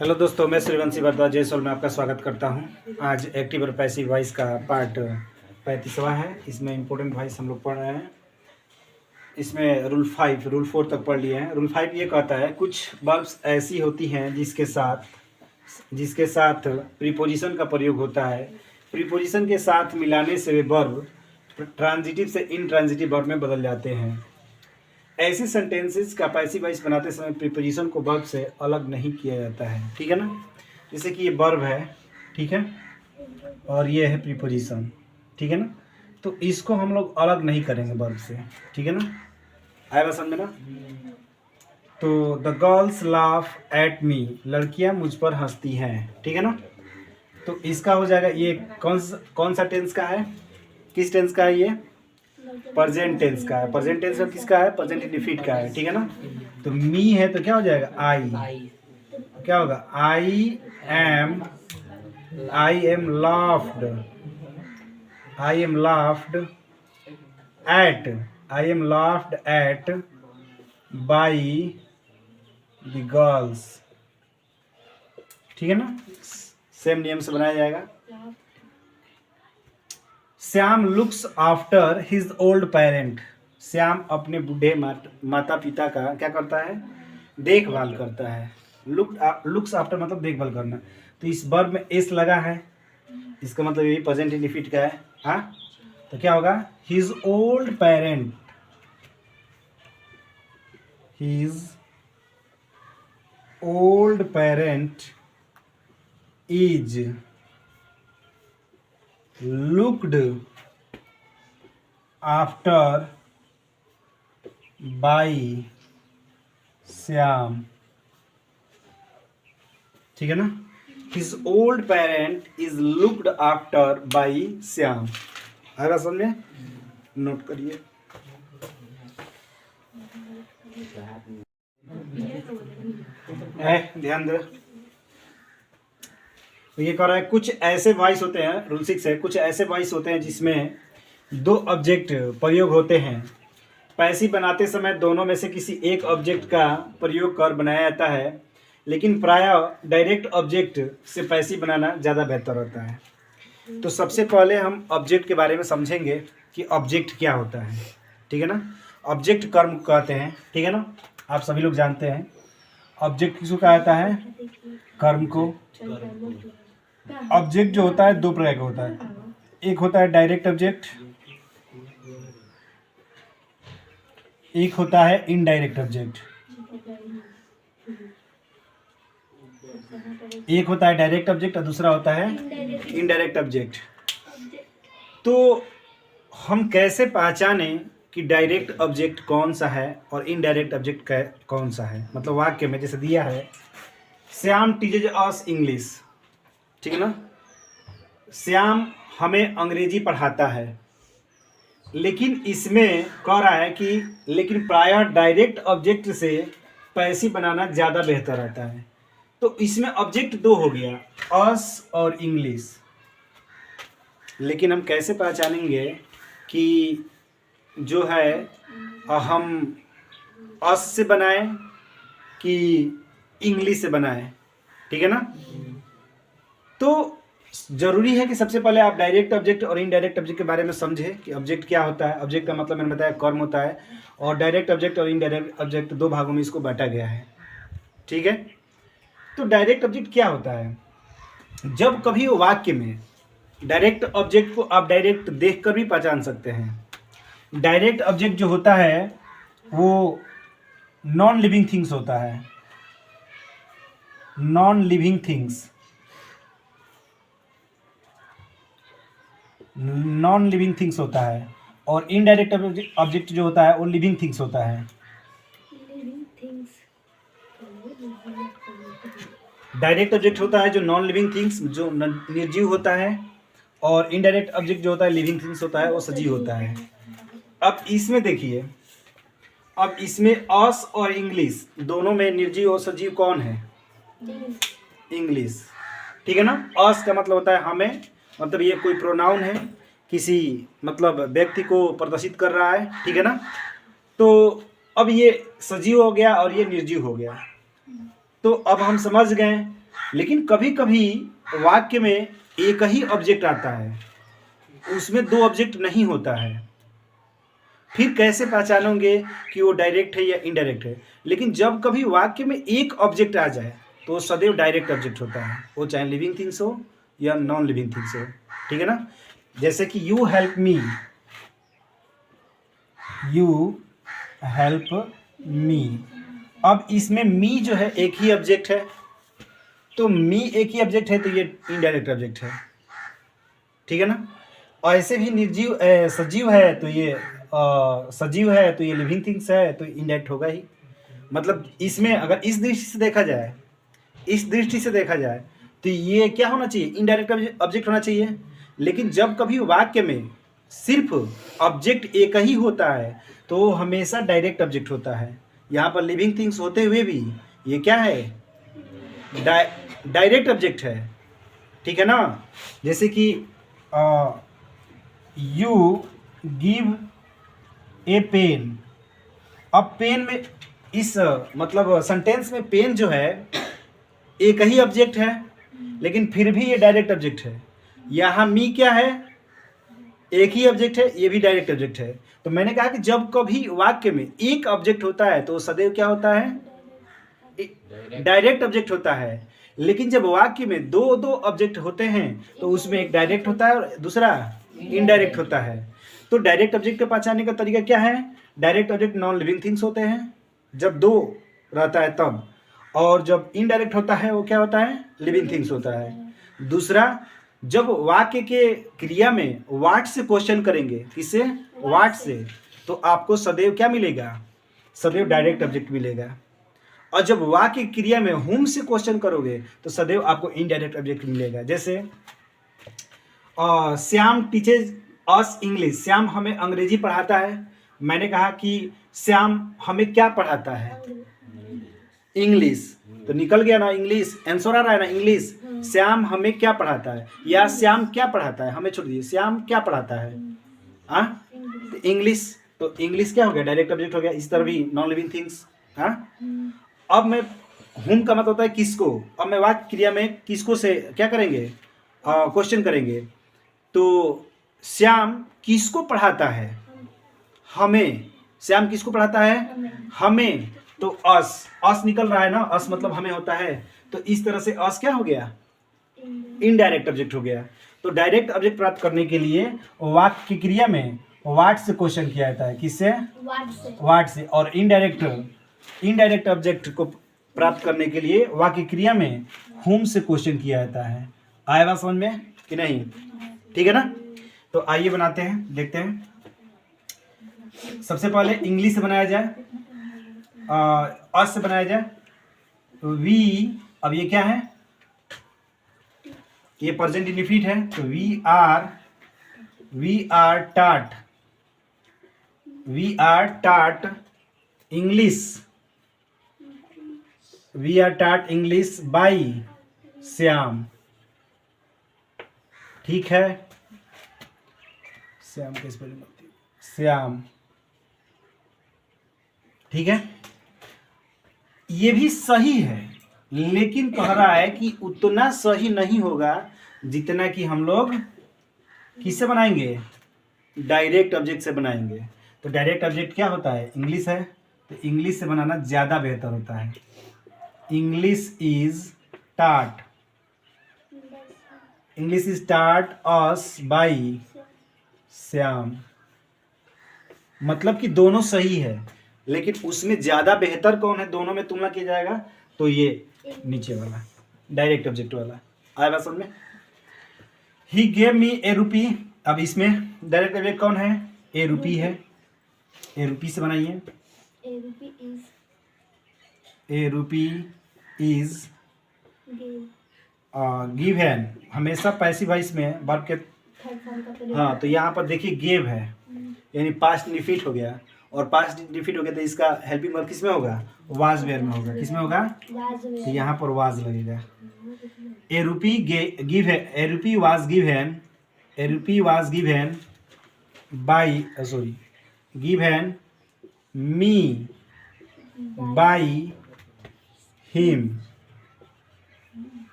Hello दोस्तों, मैं श्रीवंशी भारद्वाज जयसोल में आपका स्वागत करता हूं। आज एक्टिव और पैसिव वॉइस का पार्ट 35वां है। इसमें इंपॉर्टेंट वॉइस हम लोग पढ़ रहे हैं। इसमें रूल 4 तक पढ़ लिए हैं। रूल 5 ये कहता है कुछ वर्ब्स ऐसी होती हैं जिसके साथ प्रीपोजिशन का प्रयोग होता है। प्रीपोजिशन के साथ मिलाने से वे वर्ब ट्रांजिटिव से इनट्रांजिटिव वर्ब में बदल जाते हैं। ऐसे सेंटेंसेस का पैसिव वॉइस बनाते समय प्रीपोजिशन को वर्ब से अलग नहीं किया जाता है। ठीक है ना। जैसे कि ये वर्ब है, ठीक है, और ये है प्रीपोजिशन, ठीक है ना। तो इसको हम लोग अलग नहीं करेंगे वर्ब से, ठीक है ना। आएगा समझ में ना। तो the girls laugh at me, लड़कियां मुझ पर हंसती हैं, ठीक है ना। तो इसका हो जाएगा, ये कौन सा टेंस का है, किस टेंस का है, ये प्रेजेंट टेंस का है। प्रेजेंट टेंस का किसका है, प्रेजेंट इंडेफिनिट का है, ठीक है ना। तो मी है तो क्या हो जाएगा, आई, क्या होगा, I am laughed eight by the girls, ठीक है ना। सेम नियम से बनाया जाएगा। Shyam looks after his old parent, Shyam अपने बूढ़े माता पिता का क्या करता है, देखभाल करता है। लुक्स आफ्टर मतलब देखभाल करना। तो इस वर्ब में एस लगा है, इसका मतलब यही प्रेजेंट इंडेफिनिट का है। हाँ, तो क्या होगा, his old parent is looked after by Shyam, ठीक है ना। His old parent is looked after by Shyam. आएगा समझ में, नोट करिए। ध्यान दो। तो ये कह रहा है कुछ ऐसे वॉइस होते हैं, रूल 6 है, कुछ ऐसे वॉइस होते हैं जिसमें दो ऑब्जेक्ट प्रयोग होते हैं। पैसिव बनाते समय दोनों में से किसी एक ऑब्जेक्ट का प्रयोग कर बनाया जाता है, लेकिन प्रायः डायरेक्ट ऑब्जेक्ट से पैसिव बनाना ज़्यादा बेहतर होता है। तो सबसे पहले हम ऑब्जेक्ट के बारे में समझेंगे कि ऑब्जेक्ट क्या होता है, ठीक है ना। ऑब्जेक्ट कर्म कहते हैं, ठीक है ना, आप सभी लोग जानते हैं। ऑब्जेक्ट किसको कहा जाता है, कर्म को। ऑब्जेक्ट जो होता है दो प्रकार का होता है, एक होता है डायरेक्ट ऑब्जेक्ट, एक होता है इनडायरेक्ट ऑब्जेक्ट। एक होता है डायरेक्ट ऑब्जेक्ट और दूसरा होता है इनडायरेक्ट ऑब्जेक्ट। तो हम कैसे पहचानें कि डायरेक्ट ऑब्जेक्ट कौन सा है और इनडायरेक्ट ऑब्जेक्ट कौन सा है। मतलब वाक्य में जैसे दिया है, श्याम टीचेज अस इंग्लिश, ठीक है ना। श्याम हमें अंग्रेजी पढ़ाता है, लेकिन इसमें कह रहा है कि लेकिन प्रायः डायरेक्ट ऑब्जेक्ट से पैसिव बनाना ज़्यादा बेहतर रहता है। तो इसमें ऑब्जेक्ट दो हो गया, अस और इंग्लिश। लेकिन हम कैसे पहचानेंगे कि जो है हम अस से बनाएं कि इंग्लिश से बनाएं, ठीक है ना। तो जरूरी है कि सबसे पहले आप डायरेक्ट ऑब्जेक्ट और इनडायरेक्ट ऑब्जेक्ट के बारे में समझें कि ऑब्जेक्ट क्या होता है। ऑब्जेक्ट का मतलब मैंने बताया कर्म होता है, और डायरेक्ट ऑब्जेक्ट और इनडायरेक्ट ऑब्जेक्ट दो भागों में इसको बांटा गया है, ठीक है। तो डायरेक्ट ऑब्जेक्ट क्या होता है, जब कभी वाक्य में डायरेक्ट ऑब्जेक्ट को आप डायरेक्ट देखकर भी पहचान सकते हैं। डायरेक्ट ऑब्जेक्ट जो होता है वो नॉन लिविंग थिंग्स होता है, नॉन लिविंग थिंग्स होता है, और इनडायरेक्ट ऑब्जेक्ट जो होता है वो लिविंग थिंग्स होता है। डायरेक्ट ऑब्जेक्ट होता है जो नॉन लिविंग थिंग्स, जो निर्जीव होता है, और इनडायरेक्ट ऑब्जेक्ट जो होता है लिविंग थिंग्स होता है, वो सजीव होता है। अब इसमें देखिए, अब इसमें अस और इंग्लिश दोनों में निर्जीव और सजीव कौन है, इंग्लिश, ठीक है ना। अस का मतलब होता है हमें, मतलब ये कोई प्रोनाउन है, किसी मतलब व्यक्ति को प्रदर्शित कर रहा है, ठीक है ना। तो अब ये सजीव हो गया और ये निर्जीव हो गया। तो अब हम समझ गए लेकिन कभी कभी वाक्य में एक ही ऑब्जेक्ट आता है, उसमें दो ऑब्जेक्ट नहीं होता है। फिर कैसे पहचानोगे कि वो डायरेक्ट है या इनडायरेक्ट है? लेकिन जब कभी वाक्य में एक ऑब्जेक्ट आ जाए तो वो सदैव डायरेक्ट ऑब्जेक्ट होता है, वो चाहे लिविंग थिंग्स हो या नॉन लिविंग थिंग्स हो। ठीक है ना? जैसे कि you help me, you help me. अब इसमें मी जो है एक ही ऑब्जेक्ट है, तो मी एक ही ऑब्जेक्ट है तो ये इनडायरेक्ट ऑब्जेक्ट है। ठीक है ना? और ऐसे भी निर्जीव सजीव है तो ये सजीव है तो ये लिविंग थिंग्स है तो इनडायरेक्ट होगा ही। मतलब इसमें अगर इस दृष्टि से देखा जाए, इस दृष्टि से देखा जाए तो ये क्या होना चाहिए? इनडायरेक्ट ऑब्जेक्ट होना चाहिए। लेकिन जब कभी वाक्य में सिर्फ ऑब्जेक्ट एक ही होता है तो वो हमेशा डायरेक्ट ऑब्जेक्ट होता है। यहाँ पर लिविंग थिंग्स होते हुए भी ये क्या है? डायरेक्ट ऑब्जेक्ट है। ठीक है ना? जैसे कि यू गिव ए पेन। अब पेन में इस मतलब सेंटेंस में पेन जो है एक ही ऑब्जेक्ट है, लेकिन फिर भी ये डायरेक्ट ऑब्जेक्ट है। यहाँ मी क्या है? एक ही ऑब्जेक्ट है, ये भी डायरेक्ट ऑब्जेक्ट है। तो मैंने कहा कि जब कभी वाक्य में एक ऑब्जेक्ट होता है तो सदैव क्या होता है? डायरेक्ट ऑब्जेक्ट होता है। लेकिन जब वाक्य में दो दो ऑब्जेक्ट होते हैं तो उसमें एक डायरेक्ट होता है और दूसरा इनडायरेक्ट होता है। तो डायरेक्ट ऑब्जेक्ट को पहचानने का तरीका क्या है? Direct object non living things होते हैं जब दो रहता है तब, और जब इनडायरेक्ट होता है वो क्या होता है? लिविंग थिंग्स होता है। दूसरा, जब वाक्य के क्रिया में वाट से क्वेश्चन करेंगे, किससे? वाट से, तो आपको सदैव क्या मिलेगा? सदैव डायरेक्ट ऑब्जेक्ट मिलेगा। और जब वाक्य क्रिया में हुम से क्वेश्चन करोगे तो सदैव आपको इनडायरेक्ट ऑब्जेक्ट मिलेगा। जैसे श्याम टीचेज अस इंग्लिश, श्याम हमें अंग्रेजी पढ़ाता है। मैंने कहा कि श्याम हमें क्या पढ़ाता है? इंग्लिश। तो निकल गया ना इंग्लिश, आंसर आ रहा है ना इंग्लिश। श्याम हमें क्या पढ़ाता है, या श्याम क्या पढ़ाता है? हमें छोड़ दीजिए, श्याम क्या पढ़ाता है? हाँ, तो इंग्लिश। तो इंग्लिश क्या हो गया? डायरेक्ट ऑब्जेक्ट हो गया। इस तरह भी नॉन लिविंग थिंग्स। हाँ, अब मैं हुम का मतलब होता है किसको। अब मैं वाक्य क्रिया में किसको से क्या करेंगे? क्वेश्चन करेंगे। तो श्याम किसको पढ़ाता है? हमें। श्याम किसको पढ़ाता है? हमें। तो अस निकल रहा है ना, अस मतलब हमें होता है। तो इस तरह से अस क्या हो गया? इनडायरेक्ट ऑब्जेक्ट हो गया। तो डायरेक्ट ऑब्जेक्ट प्राप्त करने के लिए वाक्य की क्रिया में वाट से क्वेश्चन किया जाता है। किससे? वाट से। और इनडायरेक्ट ऑब्जेक्ट को प्राप्त करने के लिए वाक्य क्रिया में हुम से क्वेश्चन किया जाता है। आया बात समझ में कि नहीं? ठीक है ना? तो आइए बनाते हैं, देखते हैं। सबसे पहले इंग्लिश से बनाया जाए, अस से बनाया जाए। तो वी, अब ये क्या है? ये प्रेजेंट इंडेफिनिट है। तो वी आर टाट इंग्लिश, वी आर टाट इंग्लिश बाई श्याम। ठीक है? श्याम किस पर बनती है? श्याम। ठीक है? ये भी सही है, लेकिन कह रहा है कि उतना सही नहीं होगा जितना कि हम लोग किससे बनाएंगे? डायरेक्ट ऑब्जेक्ट से बनाएंगे। तो डायरेक्ट ऑब्जेक्ट क्या होता है? इंग्लिश है। तो इंग्लिश से बनाना ज़्यादा बेहतर होता है। इंग्लिश इज टाट अस बाई श्याम। मतलब कि दोनों सही है, लेकिन उसमें ज़्यादा बेहतर कौन है? दोनों में तुलना किया जाएगा तो ये नीचे वाला डायरेक्ट ऑब्जेक्ट वाला। आया बात समझ में? ही गेव मी ए रुपी। अब इसमें डायरेक्ट ऑब्जेक्ट कौन है? ए रुपी है। ए रुपी से बनाइए। ए रुपी इज गिवन। हमेशा पैसिव वॉइस में वर्ब के, हाँ, तो यहाँ पर देखिए गेव है, यानी पास्ट इंडेफिनिट हो गया। और पास्ट इंडेफिनिट हो गया तो इसका हेल्पिंग वर्ब किस में होगा? वाज वेयर में होगा। किस में होगा? तो यहाँ पर वाज लगेगा। ए रुपी गिव है, a rupee was given by, sorry, given me by him.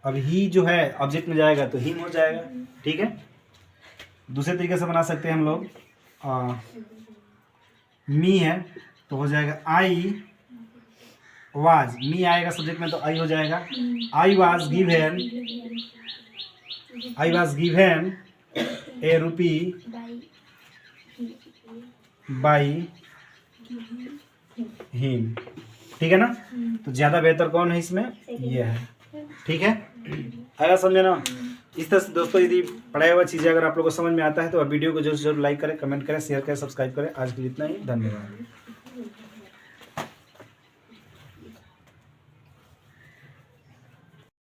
अब ही जो है ऑब्जेक्ट में जाएगा तो हिम हो जाएगा, ठीक है। दूसरे तरीके से बना सकते हैं हम लोग, मी है तो हो जाएगा आई वाज, मी आएगा सब्जेक्ट में तो आई हो जाएगा, I was given A rupee by him, ठीक है ना। तो ज़्यादा बेहतर कौन है इसमें, ये है, ठीक है। आया समझे ना। इस तरह से दोस्तों यदि पढ़ाया हुआ चीज़ें अगर आप लोगों को समझ में आता है तो आप वीडियो को जरूर लाइक करें, कमेंट करें, शेयर करें, सब्सक्राइब करें। आज के लिए इतना ही, धन्यवाद।